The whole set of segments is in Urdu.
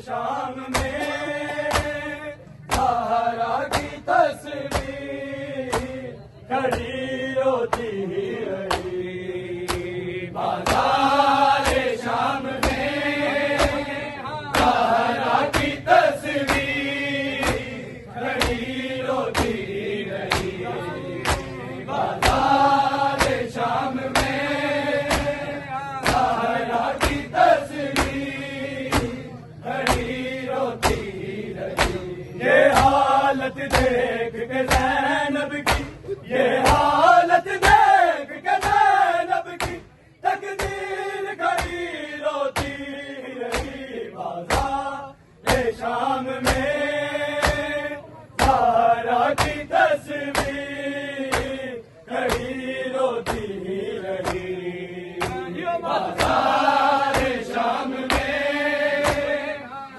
شام میں زہرا کی تصویر کھڑی ہوتی رہی بازار شام میں زہرا کی تصویر کھڑی ہوتی رہی بازار شام میں زہرا کی تصویر کھڑی ہوتی رہی یہ حالت دیکھ کے زینب کی یہ حالت دیکھ کے زینب کی تقدیر کھڑی روتی رہی بازار شام میں زہرا کی تصویر کھڑی روتی رہی بازار شام میں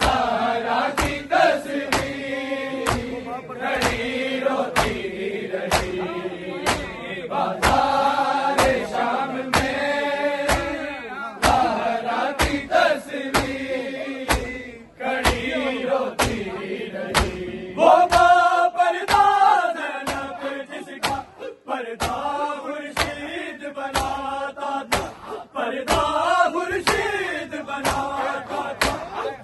زہرا کی تصویر کھڑی روتی رہی بازار شام میں زہرا کی تصویر کھڑی روتی رہی وہ پردہ زینب جس کا پردہ خورشید بناتا تھا پردہ خورشید بناتا تھا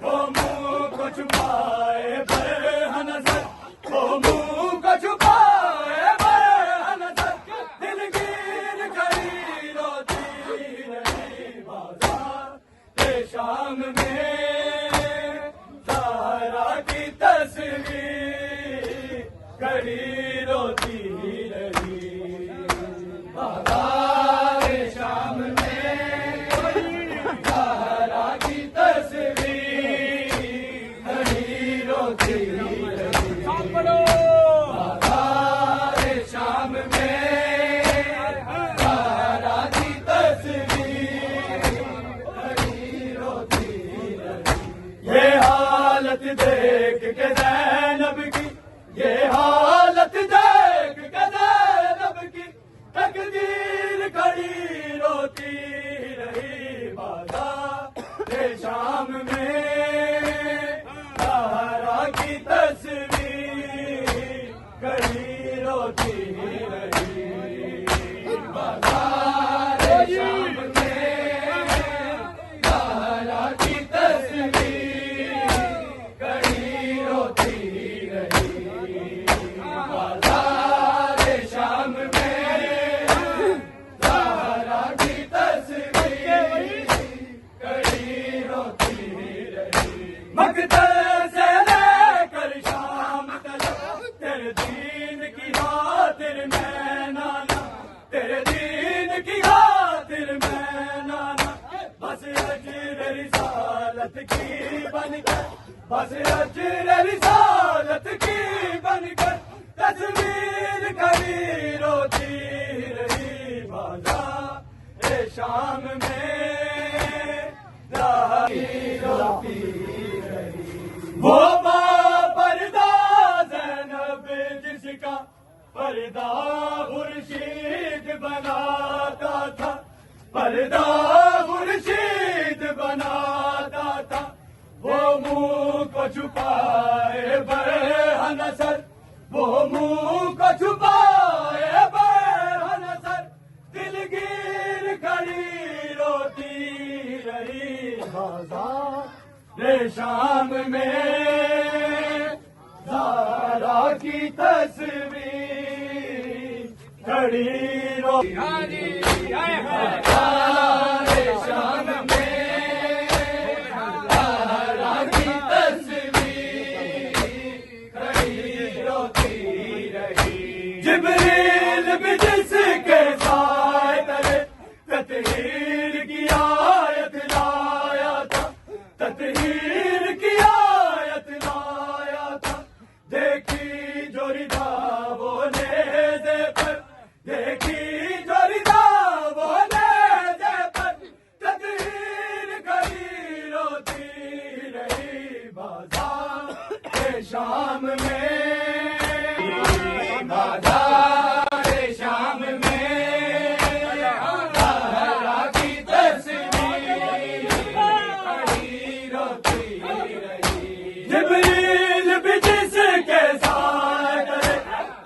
وہ منہ کو چھپائے برہ نظر وہ منہ کو چھپائے برہ نظر دلگیر کھڑی روتی رہی بازار شام میں زہرا کی تصویر کھڑی روتی رہی بازار شام میں زہرا کی تصویر کھڑی روتی رہی بازار شام میں زہرا کی تصویر کھڑی روتی رہی یہ حالت دیکھ کے زینب کی یہ حالت دیکھ کے زینب کی تقدیر کھڑی روتی رہی بازار شام میں زہرا کی تصویر کھڑی روتی رہی بازار شام میں زہرا کی تصویر کھڑی روتی رہی بازار شام میں زہرا کی تصویر کھڑی روتی رہی مقتل سے لے کر شام تک تیرے دین کی خاطر میں نانا تیرے دین کی خاطر میں نانا بس اجر رسالت کی بن کر بس اجر رسالت کی بن کر تصویر کھڑی روتی رہی بازار شام میں زہرا کی روتی رہی وہ پردہ زینب جس کا پردہ خورشید بناتا تھا پردہ خورشید بناتا تھا وہ منہ کو چھپائے برہ نظر وہ منہ کو چھپائے برہ نظر دلگیر کھڑی روتی رہی بازار شام میں زہرا کی تصویر کھڑی روتی بازار شام میں زہرا کی تصویر کھڑی روتی رہی جبریل بھی جس کے سائے تلے تطہیر کی آیت لایا تھا تطہیر کی آیت لایا تھا دیکھی جو ردا وہ نیزے پر دیکھی جو ردا وہ نیزے پر تطہیر کھڑی روتی رہی بازار شام میں بازار شام میں زہرا کی تصویر کھڑی روتی رہی جبریل بھی جس کے ساتھ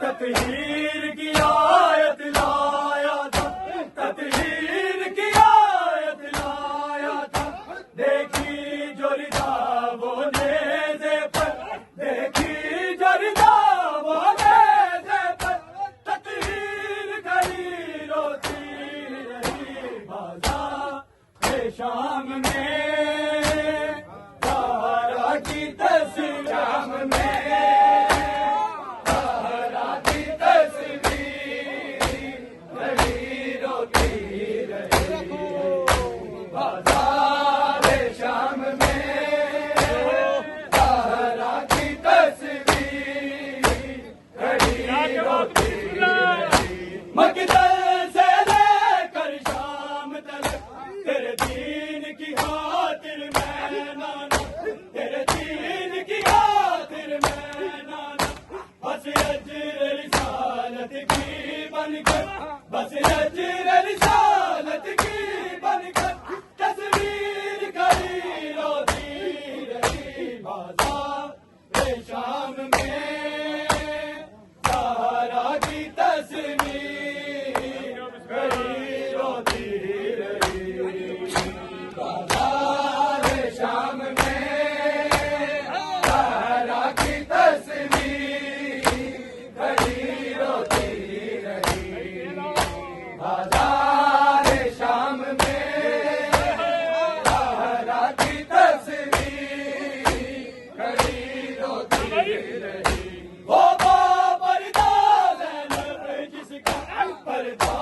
تطہیر کی آیت لایا تھا، تطہیر کی آیت لایا تھا، دیکھی جو رضا وہ نیزے پر، دیکھی جو رضا وہ نیزے پر، تطہیر کری روتی رہی بازار شام میں، زہرا کی تصویر شام میں، زہرا کی تصویر رہی روتی رہی بازار شام میں، زہرا کی تصویر رہی روتی رہی مقدس سے لے کر شام تک تیرے دین کی خاطر میں نانا، تیرے دین کی خاطر میں نانا، بس اجر رسالت کی بن کر، بس اجر رسالت کی بن کر، تصویر کری روتی رہی بازار شام میں، زہرا کی تصویر کری روتی رہی بازار شام میں، زہرا کی تصویر کری روتی رہی بازار شام میں، زہرا کی تصویر کری روتی رہی وہ پردہ زینب جس کا پردہ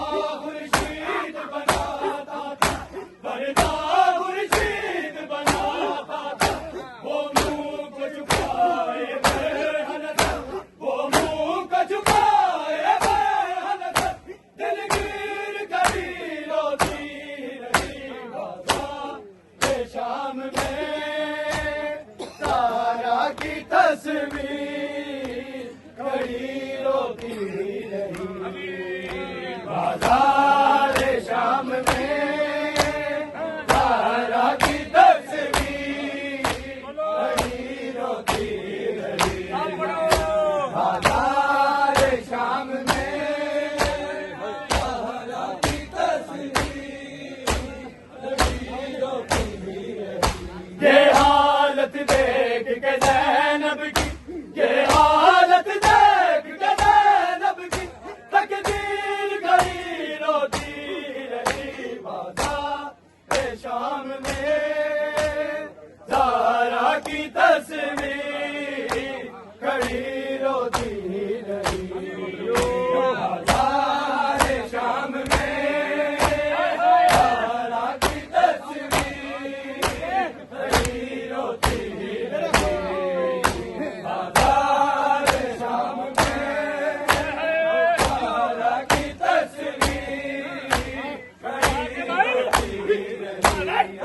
خورشید بناتا تھا، پردہ خورشید بناتا تھا، وہ منہ کو جھکائے برہنہ تھا، وہ منہ کو جھکائے برہنہ تھا، دلگیر کبھی روتی رہی بازار شام میں، زہرا کی تصویر کھڑی روتی رہی بازار شام میں، زہرا کی تصویر کھڑی روتی رہی بازار شام میں، زہرا کی تصویر کھڑی روتی رہی یہ حالت دیکھ کے زینب کی، یہ حالت دیکھ کے زینب کی، تقدیر کری روتی رہی بازار شام میں، زہرا کی تصویر کھڑی روتی رہی بازار شام میں، زہرا کی تصویر کھڑی روتی رہی بازار شام میں، زہرا کی تصویر کھڑی روتی رہی